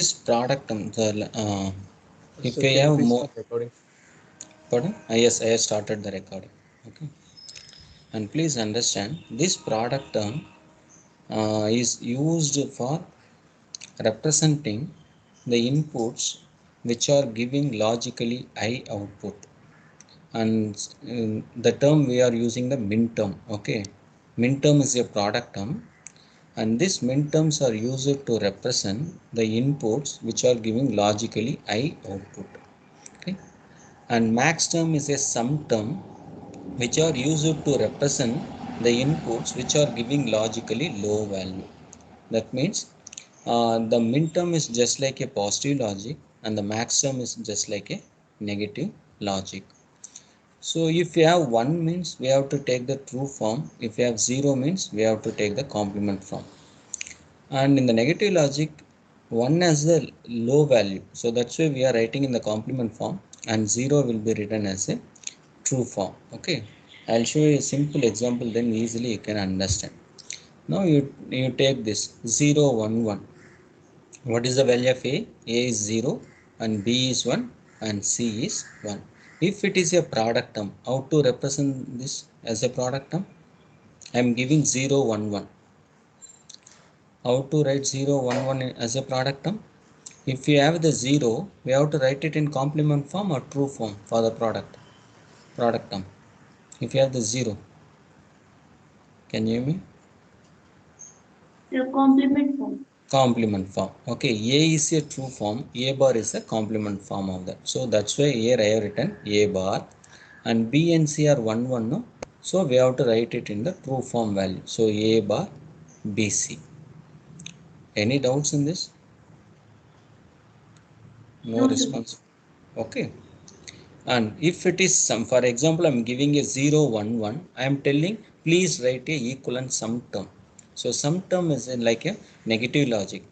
this product term, if So we can you have please more, start recording? pardon? Yes, I have started the recording. Okay, and please understand this product term is used for representing the inputs which are giving logically high output, and the term we are using the min term. Okay, min term is a product term, and these min terms are used to represent the inputs which are giving logically high output. Okay, and max term is a sum term which are used to represent the inputs which are giving logically low value. That means the min term is just like a positive logic and the max term is just like a negative logic. So if we have 1 means we have to take the true form, if we have 0 means we have to take the complement form. And in the negative logic, 1 has the low value, so that's why we are writing in the complement form, and 0 will be written as a true form. Okay, I'll show you a simple example, then easily you can understand. Now you take this 0 1 1. What is the value of A? A is 0 and B is 1 and C is 1. If it is a product term, how to represent this as a product term? I am giving 0 1 1. How to write 0 1 1 as a product term? If we have the 0, we have to write it in complement form or true form for the product term. If you have the 0, can you hear me? The complement form. Complement form. Okay, A is a true form, A bar is a complement form of that. So that's why here I have written A bar, and B and C are 1 1, no? So we have to write it in the true form value. So A bar BC. Any doubts in this? No No, sir. response. Okay. And if it is some, for example, I am giving a 0 1 1, I am telling please write a equivalent sum term. So sum term is in like a negative logic.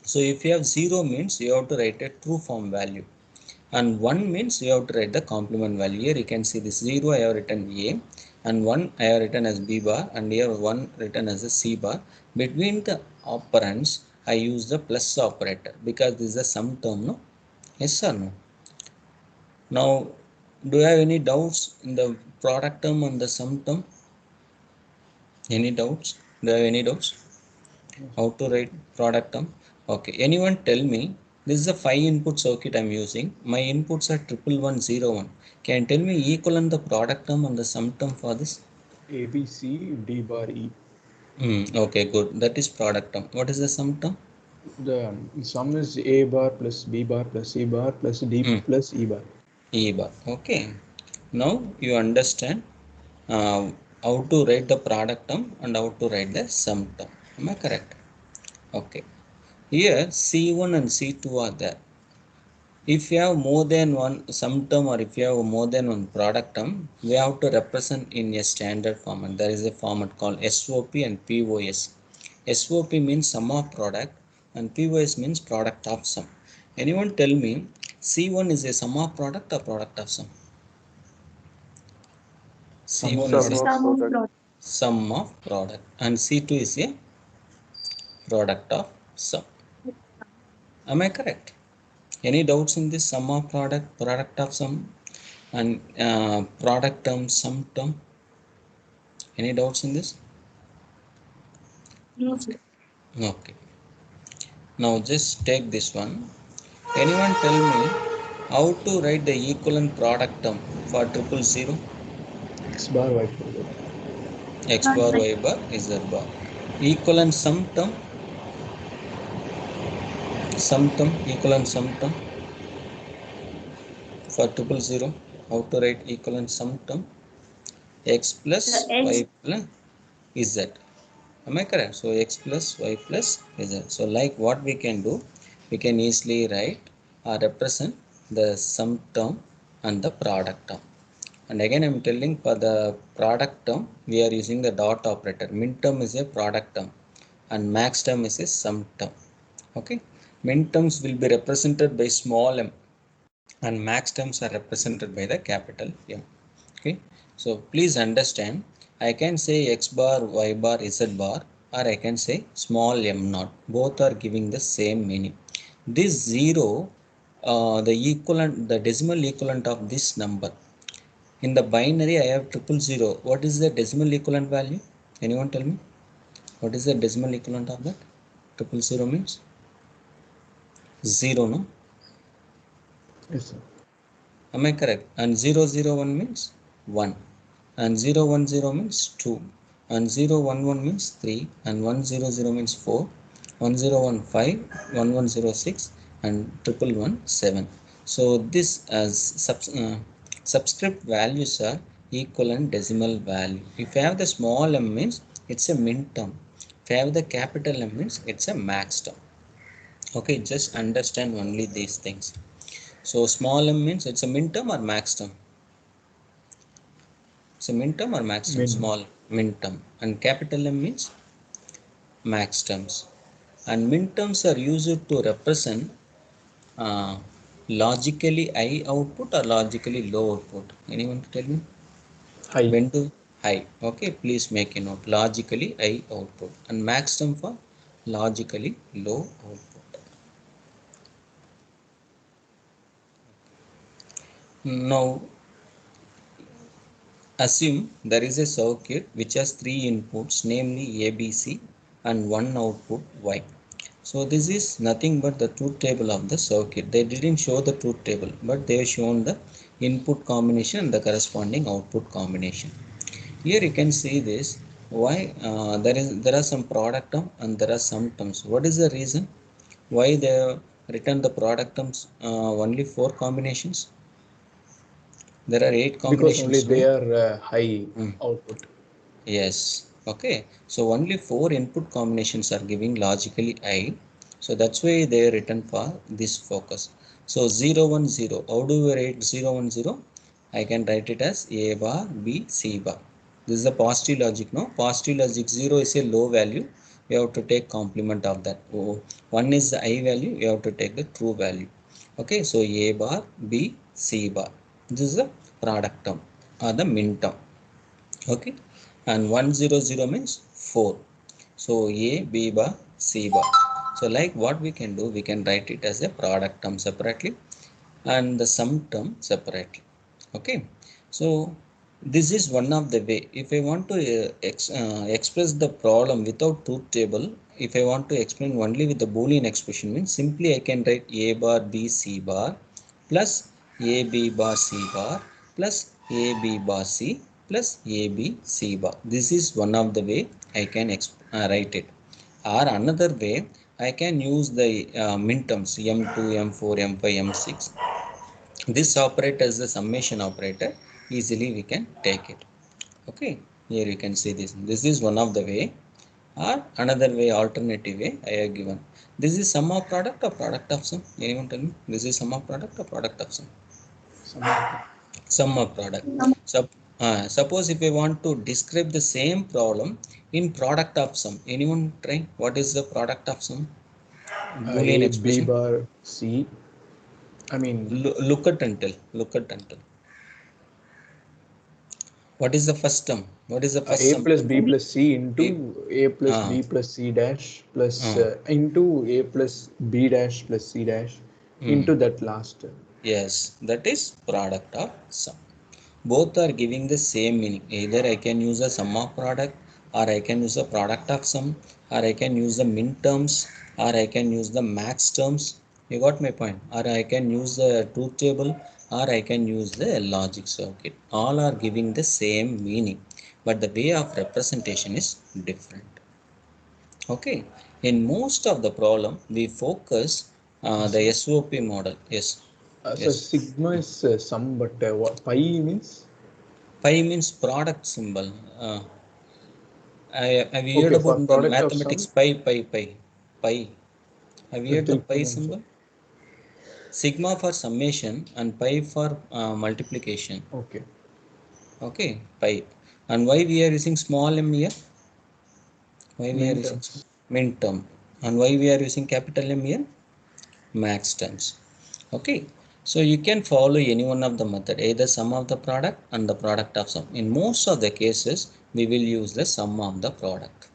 So if you have 0 means you have to write a true form value, and 1 means you have to write the complement value. Here you can see this 0 I have written A, and 1 I have written as B bar, and here 1 written as a C bar. Between the operands I use the plus operator because this is a sum term, no? Yes or no? Now, do you have any doubts in the product term and the sum term? Any doubts? Do you have any doubts? How to write product term? Okay. Anyone tell me, this is a 5 input circuit I'm using. My inputs are 11101. Can you tell me equivalent the product term and the sum term for this? A B C D bar E. Okay, good. That is product term. What is the sum term? The sum is A bar plus B bar plus C bar plus D plus E bar. E bar. Okay. Now you understand uh, how to write the product term and how to write the sum term. Am I correct? Okay. Here C1 and C2 are there. If you have more than one sum term or if you have more than one product term, we have to represent in a standard format. There is a format called SOP and POS. SOP means sum of product and POS means product of sum. Anyone tell me C1 is a sum of product or product of sum? Sum C1 of is a product. Sum of product. sum of product and C2 is a product of sum. Am I correct? Any doubts in this sum of product of sum, and product term, sum term? Any doubts in this? No, sir. Okay. Now just take this one. Anyone tell me how to write the equivalent product term for 000? X bar Y bar. X Not bar, like Y bar, Z bar. Equivalent equivalent sum term for 000. How to write equivalent sum term? X plus the Y X. plus Z. Am I correct? So X plus Y plus Z. So like what we can do, we can easily write or represent the sum term and the product term. And again I am telling for the product term, we are using the dot operator. Min term is a product term and max term is a sum term. Okay. Min terms will be represented by small m and max terms are represented by the capital M. Okay, so please understand, I can say X bar, Y bar, Z bar, or I can say small m naught. Both are giving the same meaning. this 0, the decimal equivalent of this number. In the binary, I have 000. What is the decimal equivalent value? Anyone tell me? What is the decimal equivalent of that? 000 means 0, no? Yes, sir. Am I correct? And 001 means 1. And 010 means 2. And 011 means 3. And 100 means 4. 1015, 1106, and 1117. So this as subscript values are equivalent decimal value. If you have the small m means it's a min term. If you have the capital M means it's a max term. Okay, just understand only these things. So small m means it's a min term or max term. It's a min term or max term? Min. Small min term. And capital M means max terms. And min terms are used to represent logically high output or logically low output. Anyone tell me? High. When to high? Okay, please make a note. Logically high output. And max term for logically low output. Now assume there is a circuit which has 3 inputs, namely A, B, C, and 1 output Y. So this is nothing but the truth table of the circuit. They didn't show the truth table, but they have shown the input combination and the corresponding output combination. Here you can see this. Why there are some product term and there are some terms. What is the reason why they have written the product terms only 4 combinations? There are 8 Because only combinations. they are high output. Yes. Okay. So only 4 input combinations are giving logically I. So that's why they are written for this focus. So 0, 1, 0. How do we write 0, 1, 0? I can write it as A bar, B, C bar. This is a positive logic. No, positive logic 0 is a low value. You have to take complement of that. 1 is the I value. You have to take the true value. Okay. So A bar, B, C bar. This is the product term or the min term. Okay, and 100 means 4. So A, B bar, C bar. So like what we can do, we can write it as a product term separately and the sum term separately. Okay, so this is one of the way. If I want to express the problem without truth table, if I want to explain only with the Boolean expression, means simply I can write A bar, B, C bar plus A, B bar, C bar plus A, B bar, C plus A, B, C bar. This is one of the way I can write it. Or another way, I can use the min terms M2, M4, M5, M6. This operator is the summation operator. Easily we can take it. Okay, here you can see this. This is one of the way. Or another way, alternative way I have given. This is sum of product or product of sum. Anyone tell me? This is sum of product or product of sum? Sum of product. Suppose if I want to describe the same problem in product of sum. Anyone try? What is the product of sum? Boolean A, B expression. bar, C. I mean, Look at and tell. Look at and tell. What is the first term? What is the first A sum? plus B plus C into A, A plus B plus C dash plus into A plus B dash plus C dash into that last. Yes, that is product of sum. Both are giving the same meaning. Either I can use a sum of product, or I can use a product of sum, or I can use the min terms, or I can use the max terms. You got my point? Or I can use the truth table, or I can use the logic circuit. All are giving the same meaning, but the way of representation is different. Okay, in most of the problem we focus the SOP model. Yes, So yes. sigma is sum, but what pi means? Pi means product symbol. Have you heard Okay, about for in the product of mathematics sum, pi? Have you the heard the 3 pi components. symbol? Sigma for summation and pi for multiplication. Okay. Okay, pi. And why we are using small m here? Why we are Min using terms. min term? And why we are using capital M here? Max terms. Okay, so you can follow any one of the method, either sum of the product and the product of sum. In most of the cases we will use the sum of the product.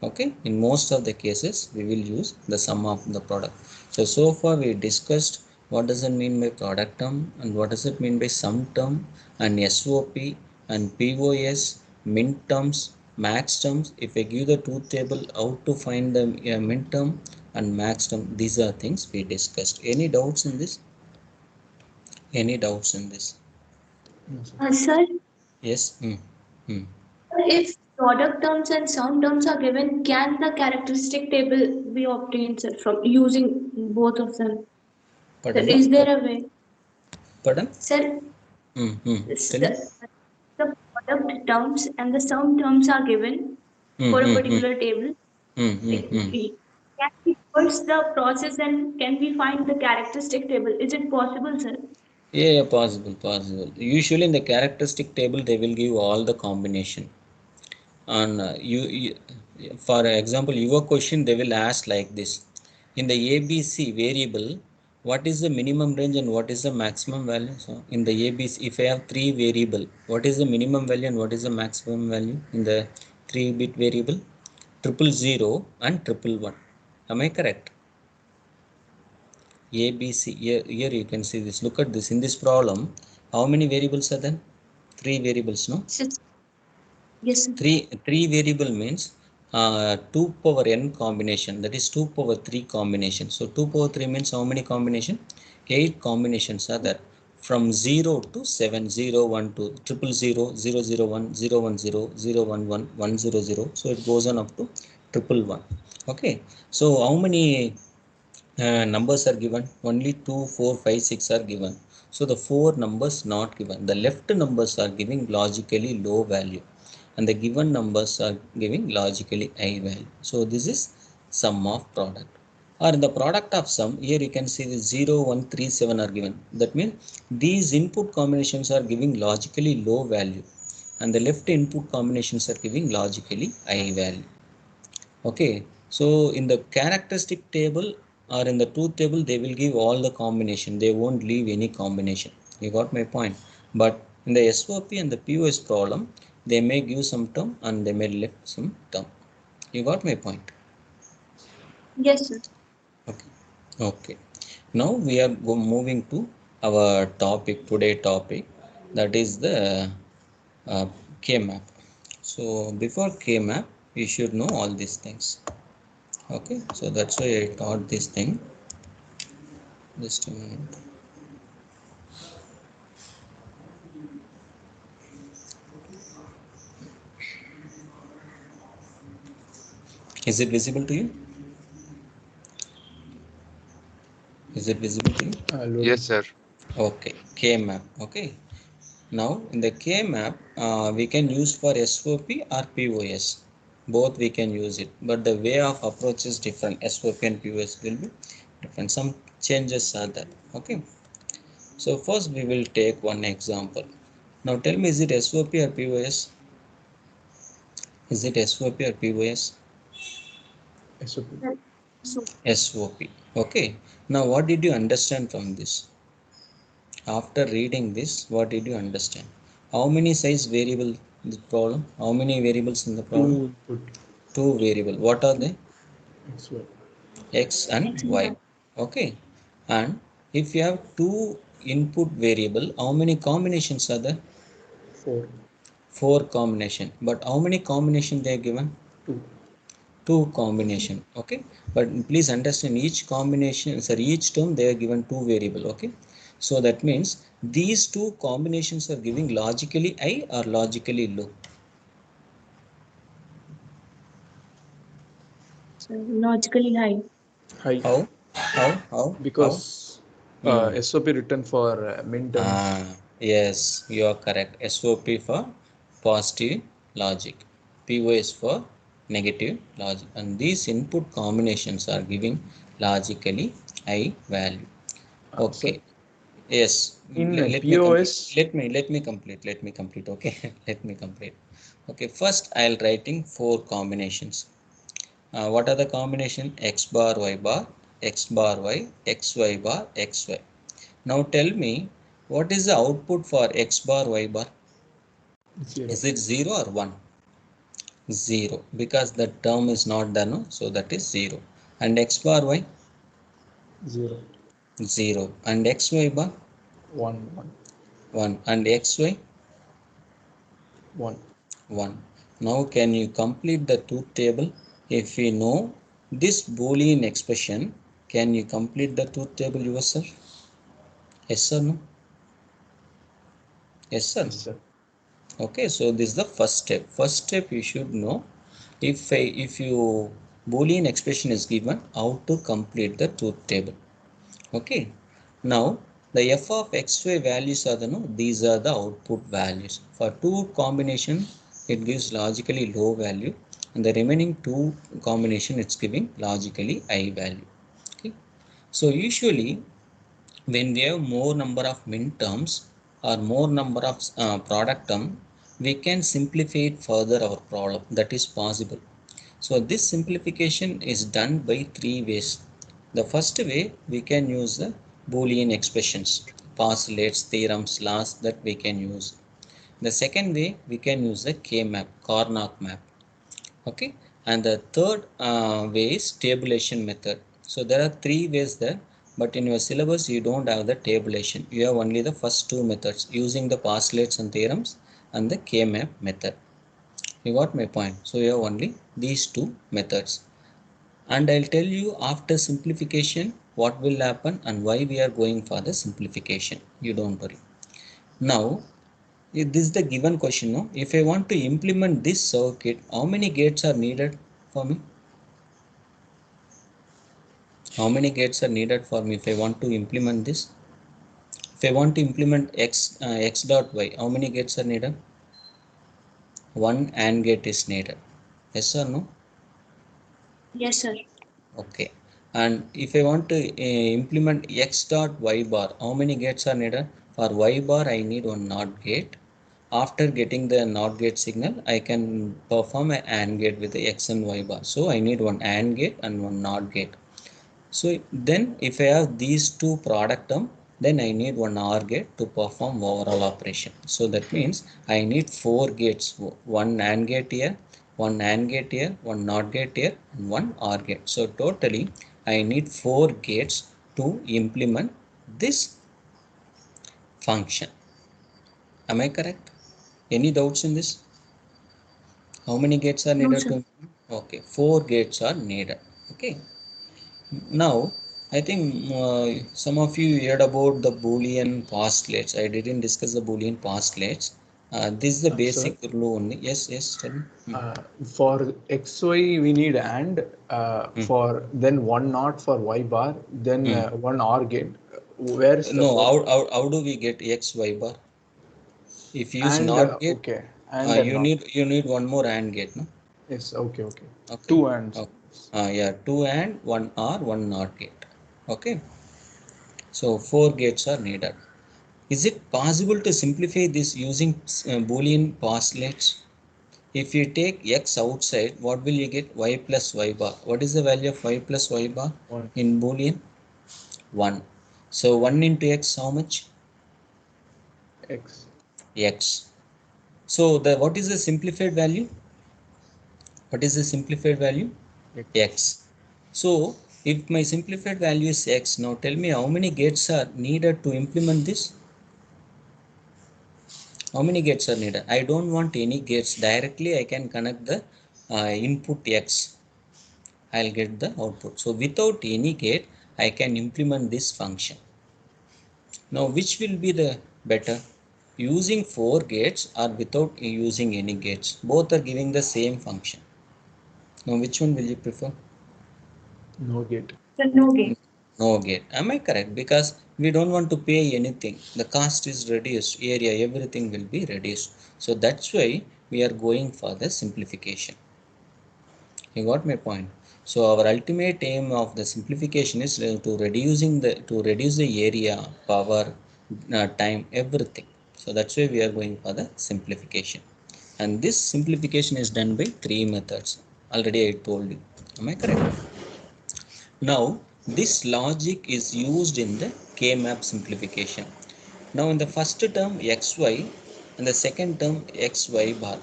Okay, in most of the cases we will use the sum of the product. So far we discussed what does it mean by product term and what does it mean by sum term and SOP and POS, min terms, max terms. If I give the truth table, how to find the min term and max term, these are things we discussed. Any doubts in this? Any doubts in this? No, sir. Sir, Yes. if product terms and sum terms are given, can the characteristic table be obtained, sir, from using both of them? Sir, Pardon, ma'am? is there a way? Pardon? Sir, Tell me. the product terms and the sum terms are given Hmm, for a hmm, hmm, particular table. hmm, hmm, Like, hmm. can we first the process and can we find the characteristic table? Is it possible, sir? Yeah, possible. Usually in the characteristic table, they will give all the combination. And for example, your question they will ask like this: in the ABC variable, what is the minimum range and what is the maximum value? So in the ABC, if I have three variable, what is the minimum value and what is the maximum value in the 3-bit variable? 000 and 111. Am I correct? ABC. Here you can see this. Look at this. In this problem, how many variables are there? Three variables, no? Yes, sir. Three variable means 2 power n combination. That is 2 power 3 combination. So 2 power 3 means how many combination? 8 combinations are there. From 0 to 7, 0, 1, 2, 000, 001, 010, 011, 100. So it goes on up to 111. Okay. So how many numbers are given? Only 2, 4, 5, 6 are given. So the four numbers not given. The left numbers are giving logically low value and the given numbers are giving logically high value. So this is sum of product. Or in the product of sum, here you can see the 0, 1, 3, 7 are given. That means these input combinations are giving logically low value and the left input combinations are giving logically high value. Okay, so in the characteristic table or in the truth table, they will give all the combination. They won't leave any combination. You got my point. But in the SOP and the POS problem, they may give some term and they may left some term. You got my point. Yes, sir. Okay. Okay. Now we are moving to our topic today topic, that is the uh, K-map. So before K-map, you should know all these things. Okay, so that's why I taught this thing. Just a minute. Is it visible to you? Is it visible to you? Loading. Yes, sir. Okay, K map. Okay, now in the K map, we can use for SOP or POS. Both we can use it, but the way of approach is different. SOP and POS will be different. Some changes are there. Okay, so first we will take one example. Now tell me, is it SOP or POS? Is it SOP or POS? SOP. Sir, so, SOP. Okay. Now, what did you understand from this? After reading this, what did you understand? How many size variable in the problem? How many variables in the problem? Two input. Two variable. What are they? XY. X and X and Y. Y. Okay. And if you have two input variable, how many combinations are there? 4. Four combination. But how many combination they are given? 2. Two combination. Okay, but please understand each combination, sorry, each term they are given two variable. Okay, so that means these two combinations are giving logically high or logically low. So logically high. High. How? Because Hmm. SOP written for min terms. Yes, you are correct. SOP for positive logic, POS for negative logic, and these input combinations are giving logically high value. Sir, Okay. Yes. in Let me complete. POS, Let me complete. Let me complete. Okay. Let me complete. Okay. First, I'll writing four combinations. What are the combination? X bar, Y bar, X bar, Y, X, Y bar, X, Y. Now tell me, what is the output for X bar, Y bar? 0. Is it 0 or 1? 0, because the term is not there, no? So that is 0. And x bar y? 0. 0. And xy bar? 1, 1. 1. And xy? 1. 1. Now can you complete the truth table? If we know this Boolean expression, can you complete the truth table yourself? Yes or no? Yes or no? Yes, sir. Okay, so this is the first step. First step you should know if you Boolean expression is given, how to complete the truth table. Okay, now the f of xy values are the no, these are the output values. For two combination, it gives logically low value, and the remaining two combination it's giving logically high value. Okay, so usually when we have more number of min terms or more number of product term, we can simplify it further our problem. That is possible. So this simplification is done by three ways. The first way, we can use the Boolean expressions, postulates, theorems, laws that we can use. The second way, we can use the K-map, Karnaugh map. Okay, and the third way is tabulation method. So there are three ways there, but in your syllabus you don't have the tabulation. You have only the first two methods using the postulates and theorems and the K-map method. You got my point. So you have only these two methods, and I'll tell you after simplification what will happen and why we are going for the simplification. You don't worry. Now, if this is the given question, no? If I want to implement this circuit, how many gates are needed for me? How many gates are needed for me if I want to implement this? If I want to implement x dot y, how many gates are needed? One AND gate is needed. Yes or no? Yes, sir. Okay. And if I want to implement x dot y bar, how many gates are needed? For y bar, I need one NOT gate. After getting the NOT gate signal, I can perform an AND gate with the x and y bar. So I need one AND gate and one NOT gate. So then if I have these two product term, then I need one OR gate to perform overall operation. So that means I need four gates, one AND gate here, one AND gate here, one NOT gate here, and one OR gate. So totally I need four gates to implement this function. Am I correct? Any doubts in this? How many gates are No, needed sir. to? Okay, four gates are needed. Okay. Now, I think some of you heard about the Boolean postulates. I didn't discuss the Boolean postulates. This is the Sir, basic rule only. Yes, yes, tell me. for xy we need and Hmm. for then one not for y bar, then Hmm. one OR gate. Where is the No, fourth? how do we get x, y bar? If you use And NOT gate, okay, and a you not. need one more AND gate, no? Yes, okay, okay. Okay. Two ands. Okay. Yeah, two AND, one OR, one NOT gate. Okay. So four gates are needed. Is it possible to simplify this using Boolean postulates? If you take x outside, what will you get? Y plus y bar. What is the value of y plus y bar One in Boolean? 1. So 1 into x, how much? x. X. So what is the simplified value? What is the simplified value? X. X. So if my simplified value is x, now tell me how many gates are needed to implement this? How many gates are needed? I don't want any gates. Directly I can connect the input x. I'll get the output. So without any gate, I can implement this function. Now which will be the better? Using four gates or without using any gates? Both are giving the same function. Now which one will you prefer? No gate. So no gate. No gate. Am I correct? Because we don't want to pay anything. The cost is reduced. Area, everything will be reduced. So that's why we are going for the simplification. You got my point. So our ultimate aim of the simplification is to reduce the area, power, time, everything. So that's why we are going for the simplification. And this simplification is done by three methods. Already I told you. Am I correct? Now this logic is used in the K-map simplification. Now in the first term xy and the second term xy bar.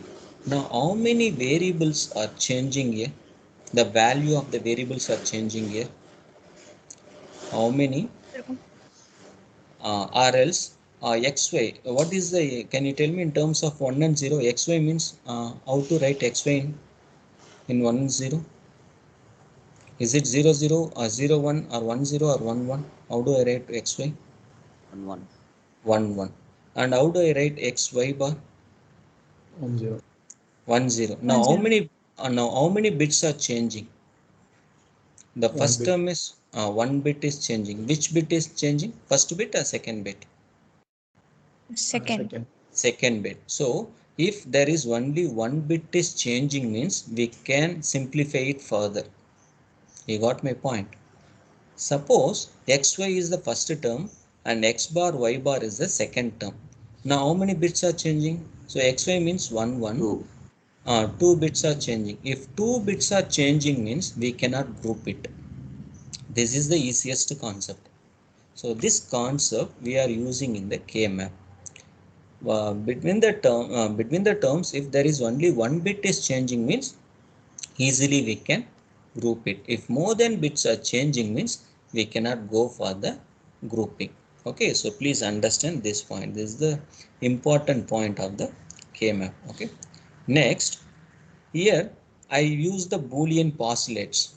Now how many variables are changing here? The value of the variables are changing here. How many or else xy? What is the, can you tell me in terms of 1 and 0? Xy means how to write xy in 1 and 0? Is it 0 0 or 0 1 or 1 0 or 1 1? How do I write xy? 1 1. 1 1. And how do I write xy bar? 1 0. 1 0. Now 1 how 0. many how many bits are changing? The One first bit. term is one bit is changing. Which bit is changing? First bit or second bit? Second. Second. Second bit. So if there is only one bit is changing means we can simplify it further. You got my point? Suppose xy is the first term and x bar y bar is the second term. Now how many bits are changing? So xy means 1 1. 2. Two bits are changing. If two bits are changing means we cannot group it. This is the easiest concept. So this concept we are using in the K-map. Between the terms, if there is only one bit is changing means easily we can group it. If more than bits are changing means we cannot go for the grouping. Okay, so please understand this point. This is the important point of the K-map. Okay, next, here I use the Boolean postulates.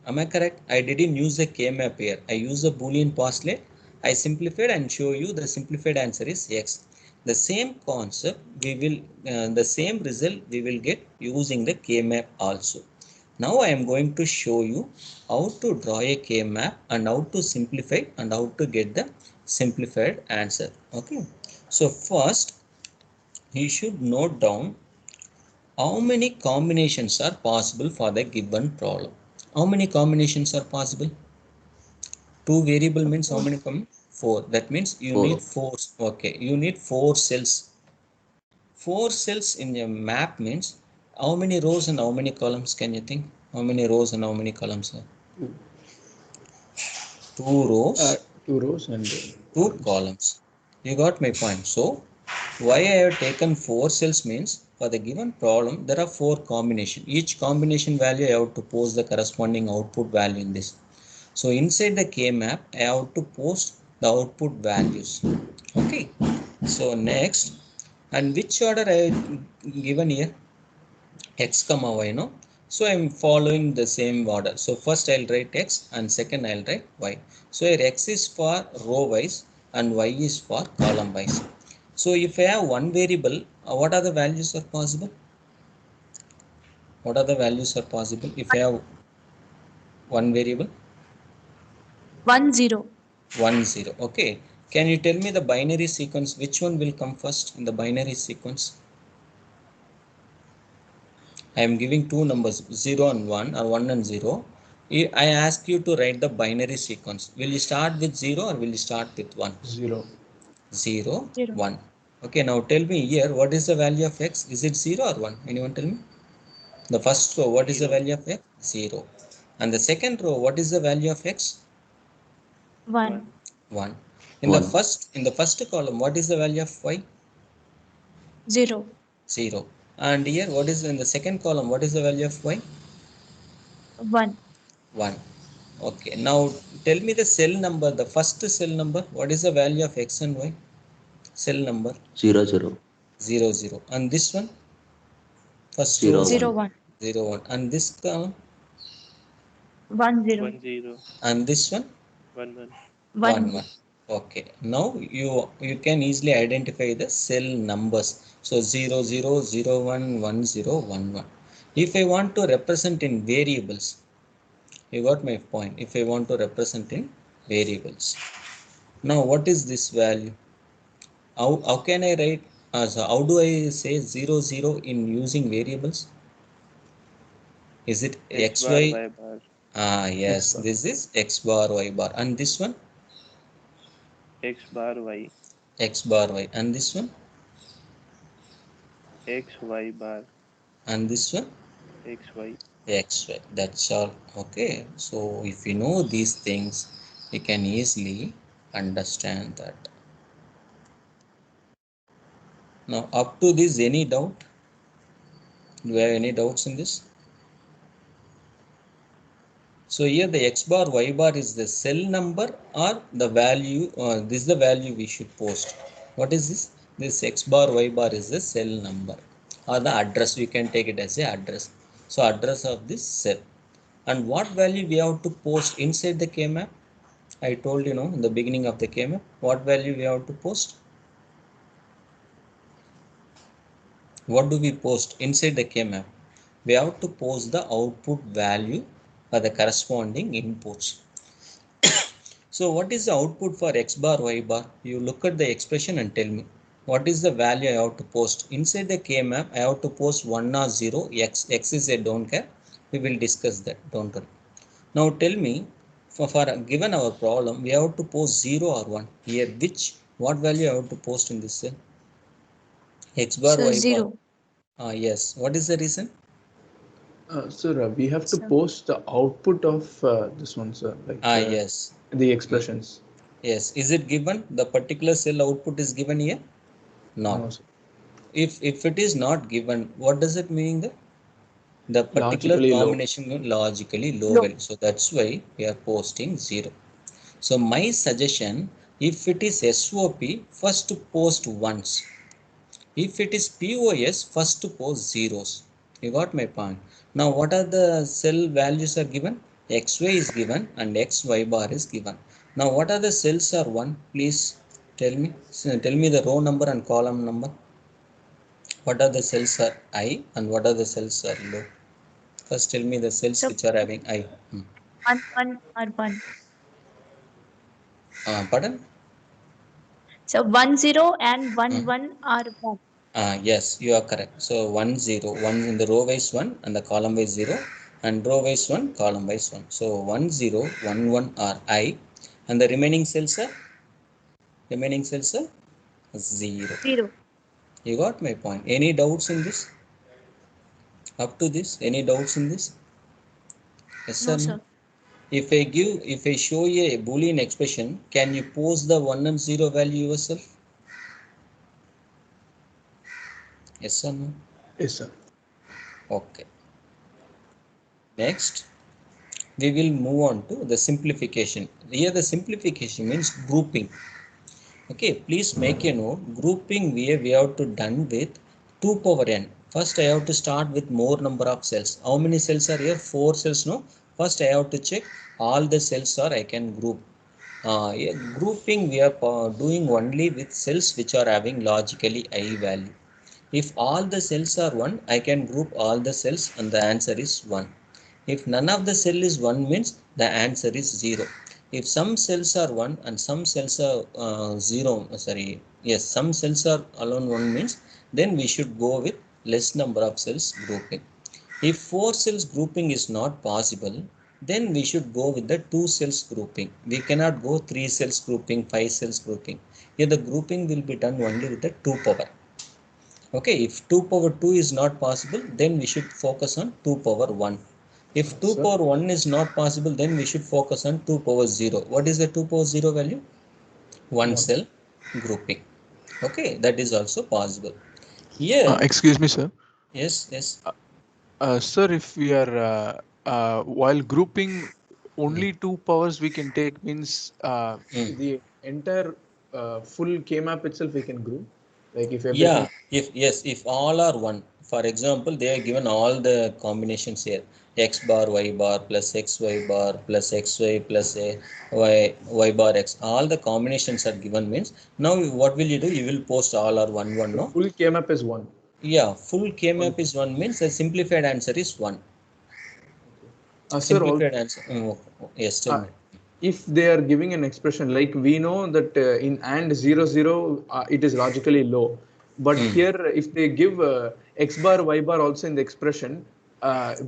Am I correct? I didn't use the K-map here. I use the Boolean postulate. I simplified and show you the simplified answer is X. The same concept we will, the same result we will get using the K-map also. Now I am going to show you how to draw a K-map and how to simplify and how to get the simplified answer. Okay. So first you should note down how many combinations are possible for the given problem. How many combinations are possible? Two variable means how many come? 4. That means you 4. need 4. Okay, you need 4 cells. 4 cells in your map means how many rows and how many columns can you think? How many rows and how many columns are? 2 rows, 2 rows and 2 columns. You got my point. So why I have taken 4 cells means for the given problem there are 4 combinations. Each combination value I have to post the corresponding output value in this. So inside the K map I have to post the output values. Okay. So next, and which order I have given here? X comma y, no? So I'm following the same order. So first I'll write X and second I'll write Y. So here X is for row wise and Y is for column wise. So if I have one variable, what are the values are possible? What are the values are possible if I have one variable? 1 0. 1 0. Okay. Can you tell me the binary sequence? Which one will come first in the binary sequence? I am giving two numbers 0 and 1 or 1 and 0. I ask you to write the binary sequence. Will you start with 0 or will you start with 1? 0. 0, 0. 1. Okay, now tell me here what is the value of x? Is it 0 or 1? Anyone tell me? The first row, what is the 0. value of x? 0. And the second row, what is the value of x? 1. 1. 1. In the first column, what is the value of y? 0. 0. And here, what is in the second column? What is the value of y? 1. 1. Okay. Now tell me the cell number, the first cell number. What is the value of x and y? Cell number 0 0. 0 0. And this one, first row 0 0 1. 1. 0 1. And this column 1 0. 1 0 and this one 1 1. 1 1. 1. Okay. Now you can easily identify the cell numbers. So 0 0 0 1 1 0 1 1. If I want to represent in variables, you got my point. If I want to represent in variables. Now what is this value? How can I write? So how do I say 0 0 in using variables? Is it X x bar y? Y bar. Yes, X bar. this is x bar y bar, and this one X bar Y. x bar y, and this one X Y bar. and this one X Y. x y. That's all. Okay. So if you know these things, you can easily understand that. Now up to this, any doubt? Do you have any doubts in this? So here the x bar y bar is the cell number or the value, this is the value we should post. What is this? This x bar y bar is the cell number or the address. We can take it as a address. So address of this cell. And what value we have to post inside the K-map? I told you know in the beginning of the K-map. What value we have to post? What do we post inside the K-map? We have to post the output value for the corresponding inputs. So what is the output for x bar y bar? You look at the expression and tell me what is the value I have to post. Inside the K-map I have to post 1 or 0. X is a don't care. We will discuss that. Don't worry. Now tell me for given our problem we have to post 0 or 1. Here what value I have to post in this cell? X bar So y bar. 0. Yes. What is the reason? Sir, we have to So post the output of this one, sir, like Yes. the expressions. Yes. Is it given? The particular cell output is given here? No. No, sir. If it is not given, what does it mean? The particular Logically low. combination will logically low low. value. So that's why we are posting 0. So my suggestion, if it is SOP, first post ones. If it is POS, first post zeros. You got my point. Now what are the cell values are given? XY is given and XY bar is given. Now what are the cells are 1? Please tell me. So tell me the row number and column number. What are the cells are I and what are the cells are low? First tell me the cells So which are having I. 1 1 are 1. Pardon? So 1 0 and Uh, 1 1 are 1. yes, you are correct. So 1 0, 1 in the row wise 1 and the column wise 0 and row wise 1, column wise 1. So 1 0, 1 1 are I and the remaining cells are 0. 0. You got my point. Any doubts in this? Up to this? Any doubts in this? Yes or No, no? sir. If I show you a Boolean expression, can you post the 1 and 0 value yourself? Yes or no? Yes, sir. Okay. Next, we will move on to the simplification. Here the simplification means grouping. Okay, please make a note. Grouping we have to done with 2 power n. First I have to start with more number of cells. How many cells are here? 4 cells, no? First I have to check all the cells are I can group. Yeah, grouping we are doing only with cells which are having logically I value. If all the cells are 1, I can group all the cells and the answer is 1. If none of the cell is 1 means the answer is 0. If some cells are 1 and some cells are 0, some cells are alone 1 means then we should go with less number of cells grouping. If 4 cells grouping is not possible, then we should go with the 2 cells grouping. We cannot go 3 cells grouping, 5 cells grouping. Here the grouping will be done only with the 2 power. Okay, if 2 power 2 is not possible, then we should focus on 2 power 1. If 2 Sir? power 1 is not possible, then we should focus on 2 power 0. What is the 2 power 0 value? 1 One. cell grouping. Okay, that is also possible. Here, Excuse me, sir. yes. Sir, if we are while grouping only 2 powers we can take means the entire full K map itself we can group. Like if everything. Yeah, if all are 1. For example, they are given all the combinations here. X bar, Y bar plus XY bar plus XY plus a Y bar X. All the combinations are given means now what will you do? You will post all are 1 1, The no? full K map is 1. Yeah, full K One. map is 1 means the simplified answer is 1. Sir, Simplified answer. Yes, tell me. if they are giving an expression like we know that in and 0 0 it is logically low, but here if they give x bar y bar also in the expression,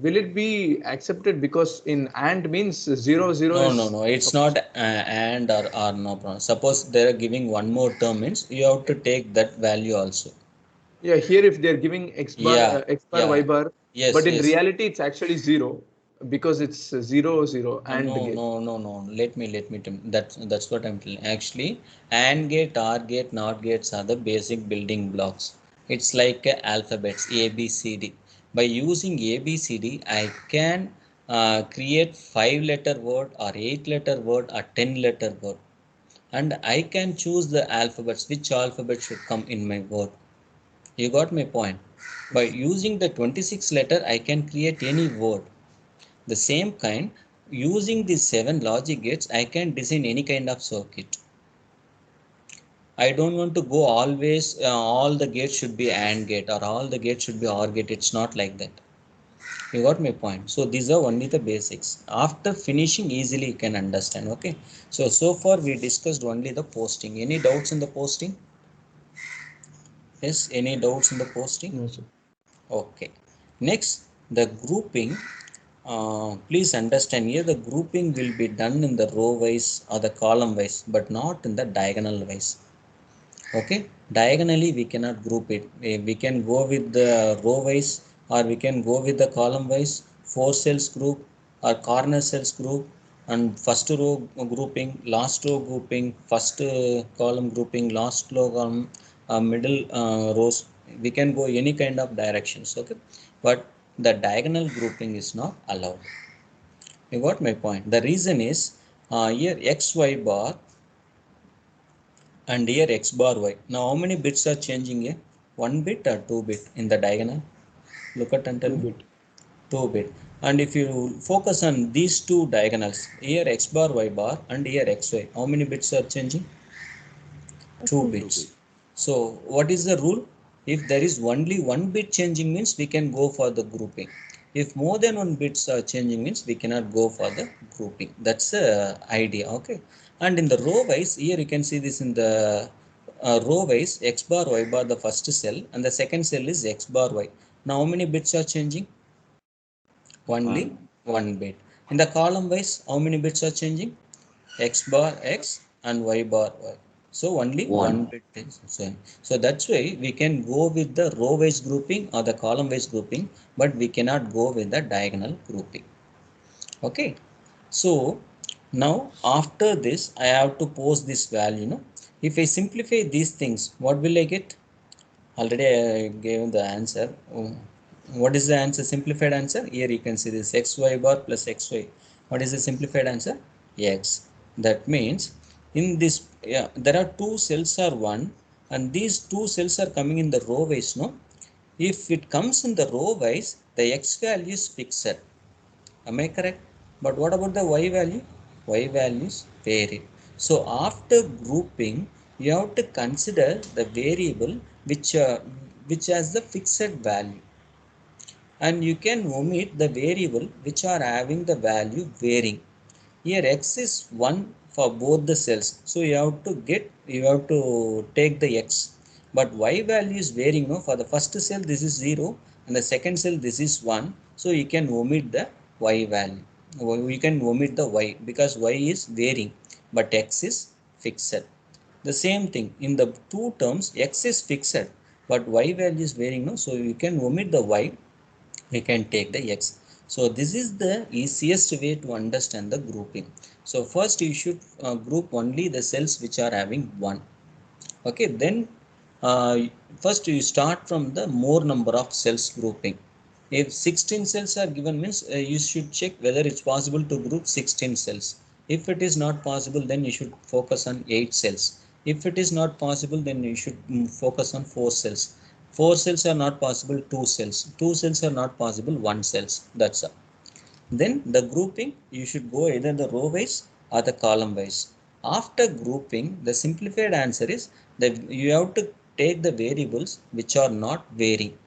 will it be accepted because in and means 0 0 is No. It's not and or no problem. Suppose they are giving one more term means you have to take that value also. yeah, here if they are giving x bar y Yeah. bar, Yes, but in yes. reality it's actually 0 because it's 0 0 and No. gate. Let me tell. That's what I'm telling. Actually, AND gate, OR gate, NOT gates are the basic building blocks. It's like alphabets A, B, C, D. By using ABCD, I can create 5-letter word or 8-letter word or 10-letter word, and I can choose the alphabets, which alphabet should come in my word. You got my point? By using the 26 letter, I can create any word. The same kind, using these 7 logic gates, I can design any kind of circuit. I don't want to go always all the gates should be AND gate or all the gates should be OR gate. It's not like that. You got my point? So these are only the basics. After finishing, easily you can understand. Okay. So far we discussed only the posting. Any doubts in the posting? Yes. Any doubts in the posting? No, sir. Okay. Next, the grouping. Please understand here, the grouping will be done in the row wise or the column wise, but not in the diagonal wise. Okay, diagonally we cannot group it. We can go with the row wise or we can go with the column wise, 4 cells group or corner cells group, and first row grouping, last row grouping, first column grouping, last row column, middle rows. We can go any kind of directions. Okay, but the diagonal grouping is not allowed. You got my point? The reason is here XY bar and here x bar y. Now how many bits are changing here? 1 bit or 2 bit in the diagonal? Look at and tell 2 me. bit. 2 bit. And if you focus on these two diagonals, here x bar y bar and here xy, how many bits are changing? 2 bits. So what is the rule? If there is only 1 bit changing means we can go for the grouping. If more than 1 bits are changing means we cannot go for the grouping. That's the idea. Okay. And in the row wise, here you can see this in the row wise, x bar y bar the first cell and the second cell is x bar y. Now how many bits are changing? Only 1 bit. In the column wise, how many bits are changing? X bar x and y bar y. So only one bit is same. So that's why we can go with the row wise grouping or the column wise grouping, but we cannot go with the diagonal grouping. Okay. So now after this, I have to post this value. No? If I simplify these things, what will I get? Already I gave the answer. What is the answer? Simplified answer? Here you can see this xy bar plus xy. What is the simplified answer? X. That means in this, there are two cells are one, and these two cells are coming in the row wise. No, if it comes in the row wise, the x value is fixed. Am I correct? But what about the y value? Y values vary. So after grouping, you have to consider the variable which has the fixed value, and you can omit the variable which are having the value varying. Here x is 1 for both the cells, so you have to take the x, but y value is varying. No, for the first cell this is 0 and the second cell this is 1, so you can omit the y value. We can omit the y because y is varying but x is fixed. The same thing in the two terms, x is fixed but y value is varying. No, so you can omit the y, we can take the x. So this is the easiest way to understand the grouping. So first you should group only the cells which are having 1. Okay, then uh, first you start from the more number of cells grouping. If 16 cells are given means you should check whether it's possible to group 16 cells. If it is not possible, then you should focus on 8 cells. If it is not possible, then you should focus on 4 cells. 4 cells are not possible, 2 cells. 2 cells are not possible, 1 cells. That's all. Then the grouping, you should go either the row wise or the column wise. After grouping, the simplified answer is that you have to take the variables which are not varying.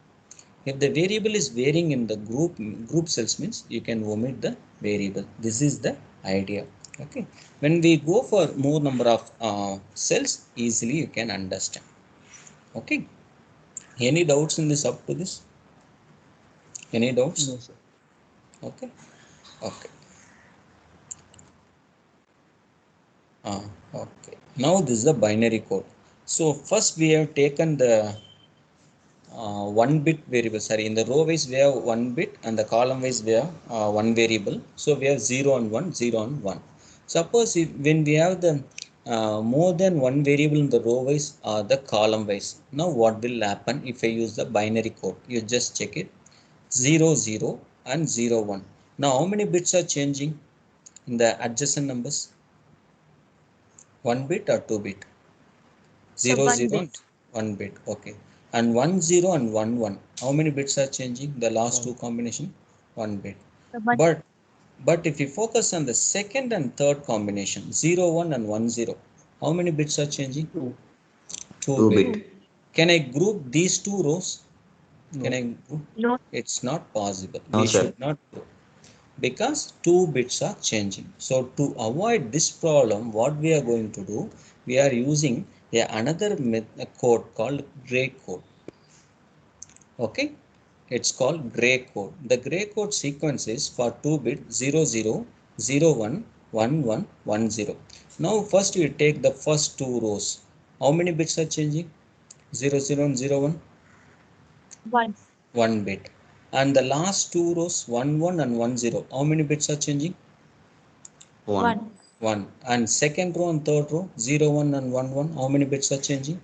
If the variable is varying in the group cells means you can omit the variable. This is the idea. Okay. When we go for more number of cells, easily you can understand. Okay. Any doubts in this up to this? Any doubts? No, sir. Okay. Okay. Okay. Now this is the binary code. So first we have taken the 1 bit variable. Sorry, in the row wise we have 1 bit and the column wise we have 1 variable. So we have 0 and 1, 0 and 1. Suppose if, when we have the more than one variable in the row wise or the column wise, now what will happen if I use the binary code? You just check it. 0, 0 and 0, 1. Now how many bits are changing in the adjacent numbers? 1 bit or 2 bit? 0, 1 0 and bit. 1 bit. Okay. And 1, 0 and 1, 1. How many bits are changing? The last two combination? 1 bit. So 1. But if you focus on the second and third combination, 0, 1 and 1, 0, how many bits are changing? 2. 2 2 bit. bit. Can I group these two rows? Can No. I group? No. It's not possible. No, We sir. should not group because 2 bits are changing. So to avoid this problem, what we are going to do, we are using another code called gray code. Okay, it's called gray code. The gray code sequence is for 2 bit 0, 0, 0, 1, 1, 1, 1, 0. Now first we take the first two rows. How many bits are changing? 0, 0 and 0, 1? 1. 1 bit. And the last two rows 1, 1 and 1, 0. How many bits are changing? 1. 1. 1. And second row and third row 0, 1 and 1, 1. How many bits are changing?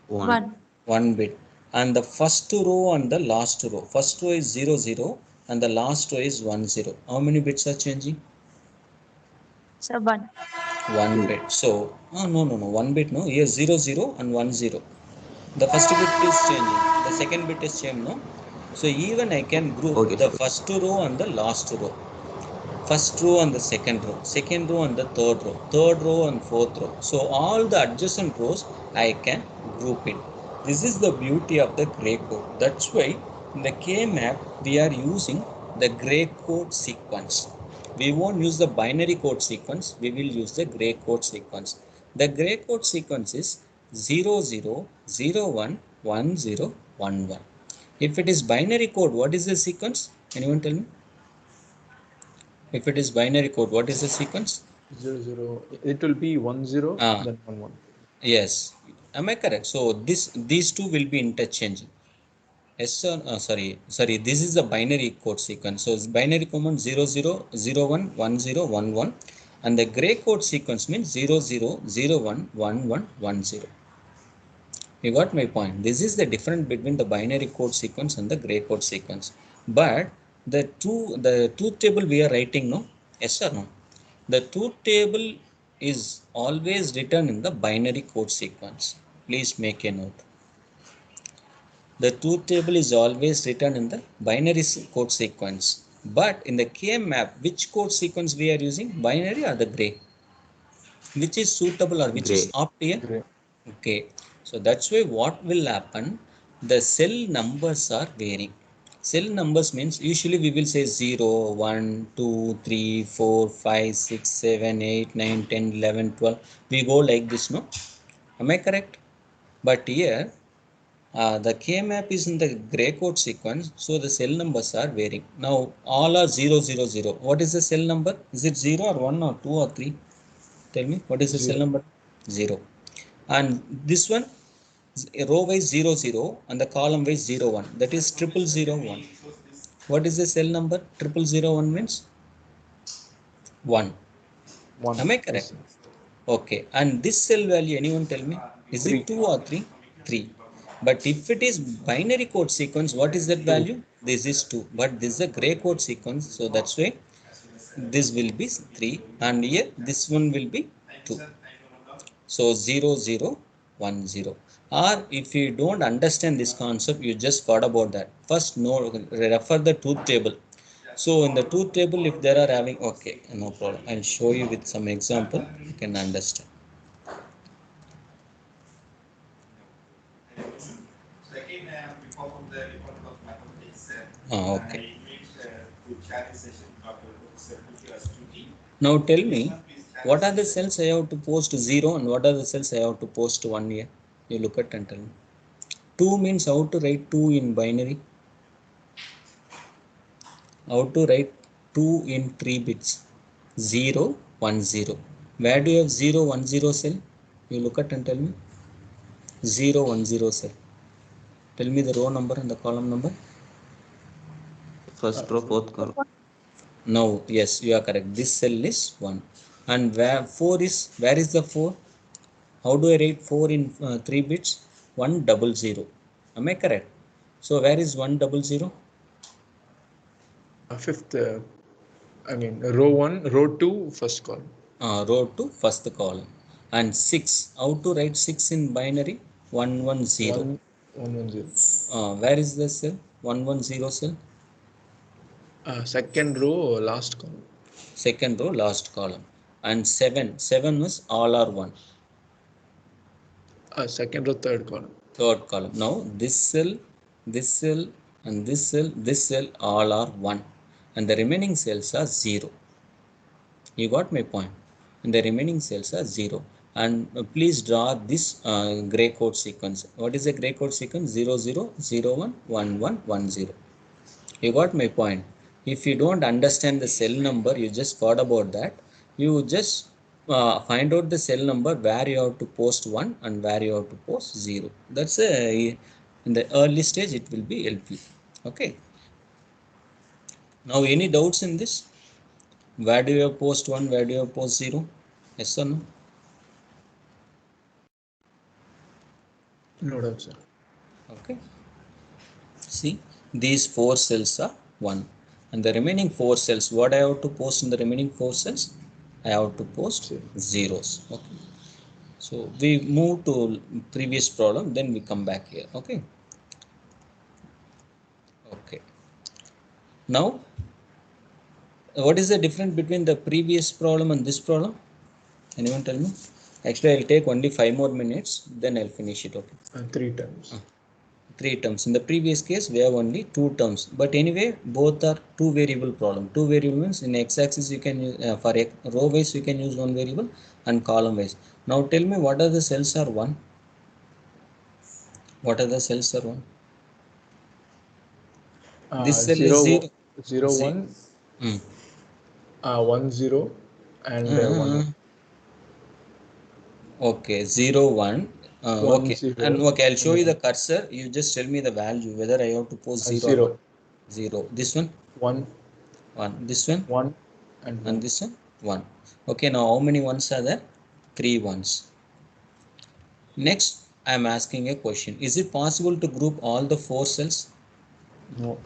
1. 1. 1 bit. And the first row and the last row. First row is 0, 0 and the last row is 1, 0. How many bits are changing? So 1. 1 2. bit. So, no, 1 bit, no. Here 0, 0 and 1, 0. The first bit is changing. The second bit is changing, no. So even I can group Okay, the sir. first row and the last row. First row and the second row and the third row and fourth row. So all the adjacent rows I can group it. This is the beauty of the gray code. That's why in the K map we are using the gray code sequence. We won't use the binary code sequence, we will use the gray code sequence. The gray code sequence is 0, 0, 0, 1, 1, 0, 1, 1. If it is binary code, what is the sequence? Anyone tell me? If it is binary code, what is the sequence? 0, 0. It will be 1, 0, Ah, then 1, 1. yes. Am I correct? So these two will be interchanging. Yes, sir. Sorry. This is the binary code sequence. So it's binary command 0, 0, 0, 1, 1, 0, 1, 1. And the gray code sequence means 0, 0, 0, 1, 1, 1, 1, 0. You got my point. This is the difference between the binary code sequence and the gray code sequence. But the truth table we are writing, no? Yes or no? The truth table is always written in the binary code sequence. Please make a note. The truth table is always written in the binary code sequence. But in the K map, which code sequence we are using? Binary or the gray? Which is suitable or which is Gray. opt here? Gray. Okay, so that's why what will happen, the cell numbers are varying. Cell numbers means usually we will say 0, 1, 2, 3, 4, 5, 6, 7, 8, 9, 10, 11, 12. We go like this, no? Am I correct? But here the K map is in the gray code sequence, so the cell numbers are varying. Now all are 0, 0, 0. What is the cell number? Is it 0 or 1 or 2 or 3? Tell me, what is the cell 0. number? 0. And this one, row wise 0, 0 and the column wise 0, 1. That is 0001. What is the cell number? 0001 means 1. 1. Am I Yes, correct? sir. Okay. And this cell value, anyone tell me? Is it 3. 2 or 3? 3. But if it is binary code sequence, what is that 2. value? This is 2. But this is a gray code sequence. So that's why this will be 3. And here this one will be 2. So 0, 0, 1, 0. Or if you don't understand this concept, you just forgot about that. First, no, refer the truth table. So in the truth table, if there are having, okay, no problem. I'll show you with some example. You can understand. Okay. Now tell me, what are the cells I have to post 0 and what are the cells I have to post 1 here? You look at and tell me. 2 means how to write 2 in binary. How to write 2 in 3 bits? 0, 1, 0. Where do you have 0, 1, 0 cell? You look at and tell me. 0, 1, 0 cell. Tell me the row number and the column number. First row, fourth column. No, yes, you are correct. This cell is 1. And where 4 is, where is the 4? How do I write 4 in 3 bits? 100. Am I correct? So where is 100? Fifth, I mean row 1, row 2, first column. Row to first column. And 6, how to write 6 in binary? 110. 110. Where is the cell? 110 cell? Second row, last column. Second row, last column. And 7 was all are 1. Second row, third column. Third column. Now this cell, and this cell all are 1. And the remaining cells are 0. You got my point? And the remaining cells are 0. And please draw this gray code sequence. What is a gray code sequence? 0, 0, 0, 1, 1, 1, 1, 0. You got my point? If you don't understand the cell number, you just thought about that. You just find out the cell number where you have to post 1 and where you have to post 0. That's in the early stage it will be helpful. Okay. Now any doubts in this? Where do you have post 1? Where do you have post 0? Yes or no? No doubt, sir. Okay. See, these 4 cells are 1. And the remaining 4 cells, what I have to post in the remaining 4 cells? I have to post zeros. Okay. So we move to previous problem, then we come back here. Okay. Okay. Now, what is the difference between the previous problem and this problem? Anyone tell me? Actually, I'll take only 5 more minutes, then I'll finish it. Okay. 3 terms. 3 terms. In the previous case, we have only 2 terms. But anyway, both are 2 variable problem. 2 variable means in x-axis you can use, for row wise you can use 1 variable and column wise. Now tell me what are the cells are 1? What are the cells are 1? This cell is 0. 0, 1, Hmm. 1, 0, and 1. Okay, 0, 1. 1, Okay, 0, and okay, I'll show you the cursor. You just tell me the value whether I have to post 0 or 0. 0. This one? 1. 1. This one? 1 and 1. And this one? 1. Okay, now how many ones are there? 3 ones. Next, I am asking a question. Is it possible to group all the 4 cells? No.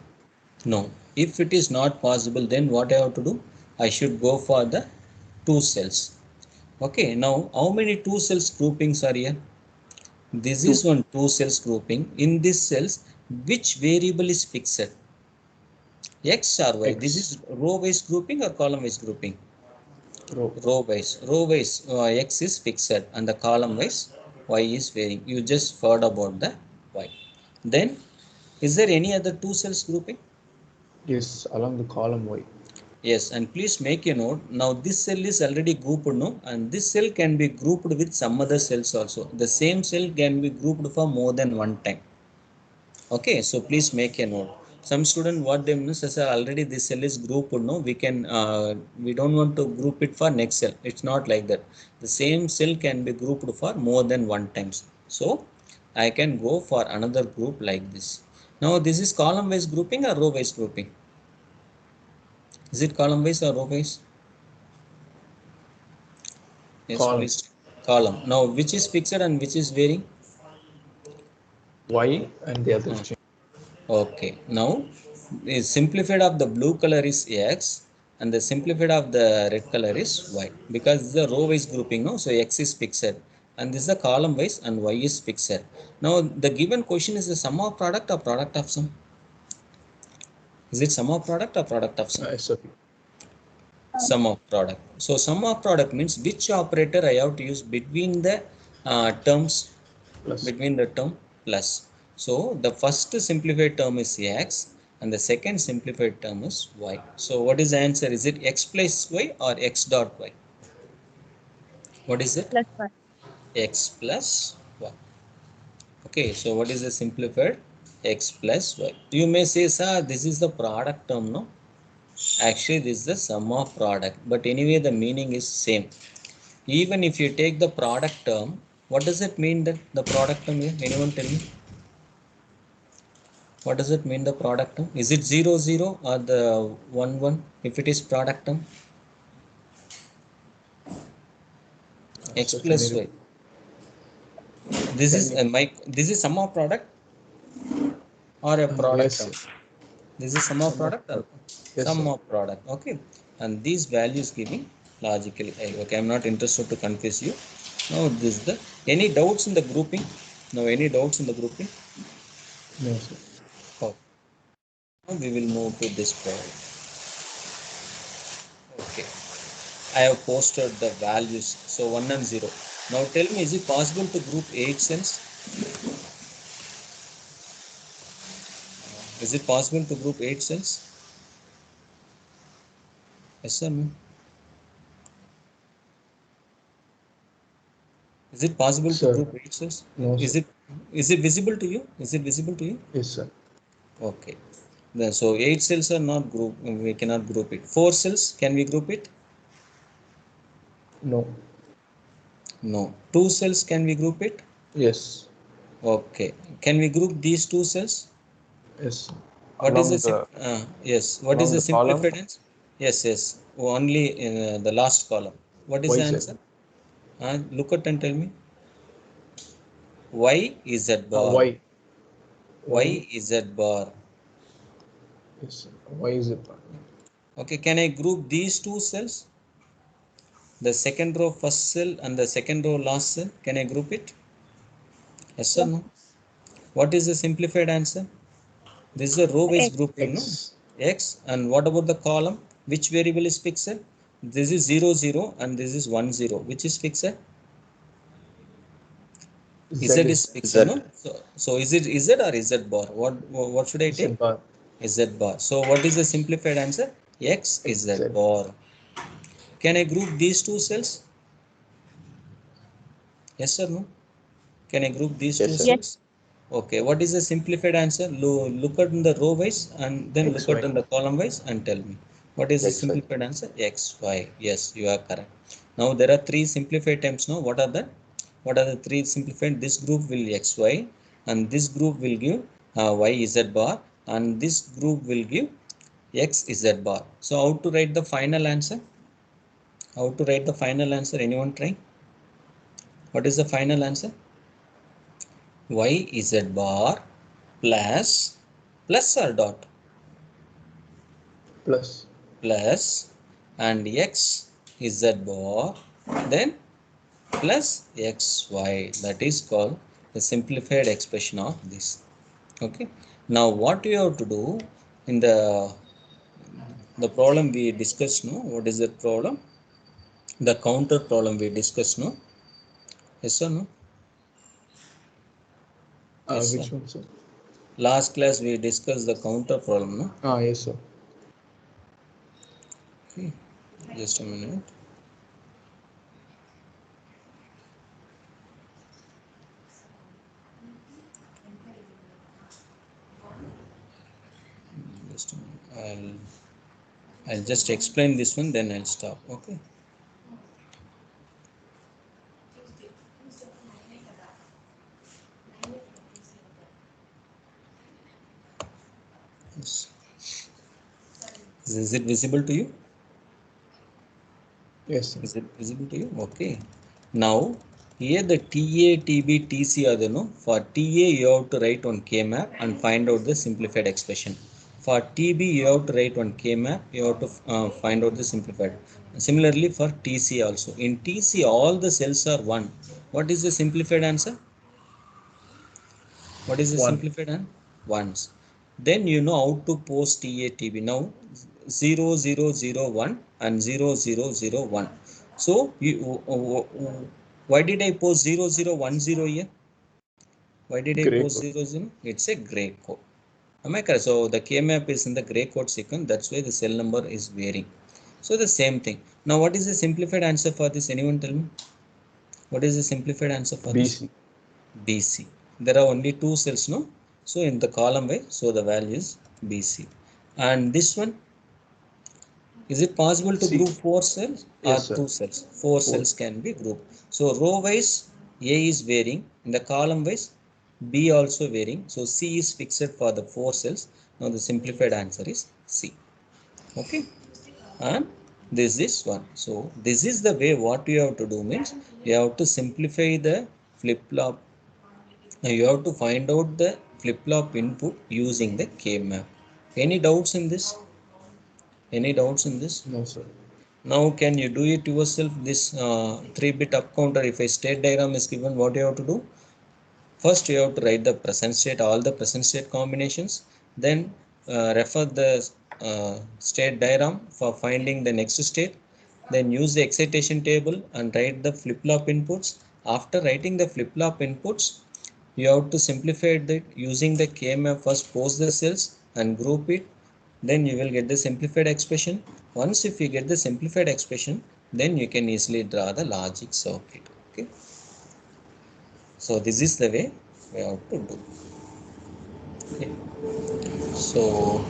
No. If it is not possible, then what I have to do? I should go for the 2 cells. Okay, now how many 2 cells groupings are here? This is one 2 cells grouping. In this cells, which variable is fixed? X or Y? X. This is row wise grouping or column wise grouping? Row. Row wise X is fixed and the column wise Y is varying. You just heard about the Y. Then is there any other 2 cells grouping? Yes, along the column Y. Yes, and please make a note. Now this cell is already grouped, no, and this cell can be grouped with some other cells also. The same cell can be grouped for more than one time. Okay, so please make a note. Some student what they miss is already this cell is grouped, no, we don't want to group it for next cell. It's not like that. The same cell can be grouped for more than one times. So I can go for another group like this. Now this is column wise grouping or row wise grouping? Is it column wise or row wise? Yes, Column. please. Column. Now which is fixed and which is varying? Y and the other change. Okay. Now the simplified of the blue color is X and the simplified of the red color is Y because this is a row wise grouping, no? So X is fixed and this is the column wise and Y is fixed. Now the given question is the sum of product or product of sum? Is it sum of product or product of sum? SOP. Sum of product. So sum of product means which operator I have to use between the terms, Plus. between the term plus. So the first simplified term is X and the second simplified term is Y. So what is the answer? Is it X plus Y or X dot Y? What is it? Plus 1. X plus Y. Okay, so what is the simplified? X plus Y. You may say, sir, this is the product term, no? Actually, this is the sum of product. But anyway, the meaning is same. Even if you take the product term, what does it mean that the product term here? Anyone tell me? What does it mean the product term? Is it 0, 0 or the 1, 1 if it is product term? X So plus Y. This is sum of product or a product yes. term? This is sum of product or Yes, sum sir. of product. Okay, and these values giving logically. Okay, I'm not interested to confuse you. Now this is the any doubts in the grouping. Now any doubts in the grouping? No, sir. Oh, now we will move to this problem. Okay, I have posted the values. So 1 and 0. Now tell me, is it possible to group 8 cells? Is it possible to group 8 cells? Yes or no? Is it possible to Sir. group 8 cells? No, Is sir. it visible to you? Is it visible to you? Yes, sir. Okay. Then so 8 cells are not group. We cannot group it. 4 cells, can we group it? No. No. 2 cells, can we group it? Yes. Okay. Can we group these 2 cells? Yes, sir. What is Along the yes? What is along the the column, simplified answer? Yes, yes. Only in the last column. What is the YZ. answer? Look at and tell me. Y is Z bar. Y. Y is Z bar. Yes, sir. Y is it? Okay. Can I group these 2 cells? The second row first cell and the second row last cell. Can I group it? Yes or no? What is the simplified answer? This is a row wise grouping, no? X. X. And what about the column? Which variable is fixed? This is 0, 0 and this is 1, 0. Which is fixed? Z Z is is fixed, Z. no? So is it Z or Z bar? What should I take? Z bar. Z bar. So what is the simplified answer? X is Z Z. bar. Can I group these 2 cells? Yes or no? Can I group these 2 Yes, sir. cells? Okay, what is the simplified answer? Look at in the row wise and then look at XY. in the column wise and tell me. What is the XY. simplified answer? XY. Yes, you are correct. Now there are 3 simplified terms now. What are the? What are the 3 simplified? This group will XY and this group will give Y Z bar and this group will give X Z bar. So how to write the final answer? How to write the final answer? Anyone try? What is the final answer? Y Z bar plus or dot Plus. plus and X Z bar then plus XY. That is called the simplified expression of this. Okay. Now what you have to do in the problem we discussed, no? What is the problem? The counter problem we discussed, no? Yes or no? Yes, sir. Which one, sir? Last class we discussed the counter problem, no? Yes, sir. Okay. Just a minute. Just a minute. I'll just explain this one, then I'll stop. Okay. Yes. Is it visible to you? Yes, sir. Is it visible to you? Okay. Now, here the TA, TB, TC are the, no? For TA, you have to write on K-map and find out the simplified expression. For TB, you have to write on K-map, you have to find out the simplified. Similarly, for TC also. In TC, all the cells are 1. What is the simplified answer? What is the 1. simplified answer? Ones. Then you know how to post TATB. Now 0001 and 0001. So why did I post 0010 here? Why did I Gray post code. 00? It's a gray code. Am I correct? So the K-map is in the gray code sequence. That's why the cell number is varying. So the same thing. Now what is the simplified answer for this? Anyone tell me? What is the simplified answer for this? BC. BC. There are only 2 cells, no? So in the column way, so the value is BC. And this one, is it possible to C. group 4 cells or Yes, sir. 2 cells? 4 cells can be grouped. So row wise, A is varying. In the column wise, B also varying. So C is fixed for the 4 cells. Now the simplified answer is C. Okay. And this is one. So this is the way what you have to do means you have to simplify the flip-flop. Now you have to find out the flip-flop input using the K-map. Any doubts in this? Any doubts in this? No, sir. Now can you do it yourself? This 3-bit up counter, if a state diagram is given, what you have to do? First you have to write the present state, all the present state combinations, then refer the state diagram for finding the next state, then use the excitation table and write the flip-flop inputs. After writing the flip-flop inputs, you have to simplify that using the KMF. First post the cells and group it, then you will get the simplified expression. Once if you get the simplified expression, then you can easily draw the logic circuit. Okay, so this is the way we have to do. Okay, so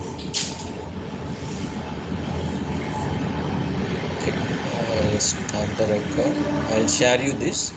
okay, I'll start the record. I'll share you this.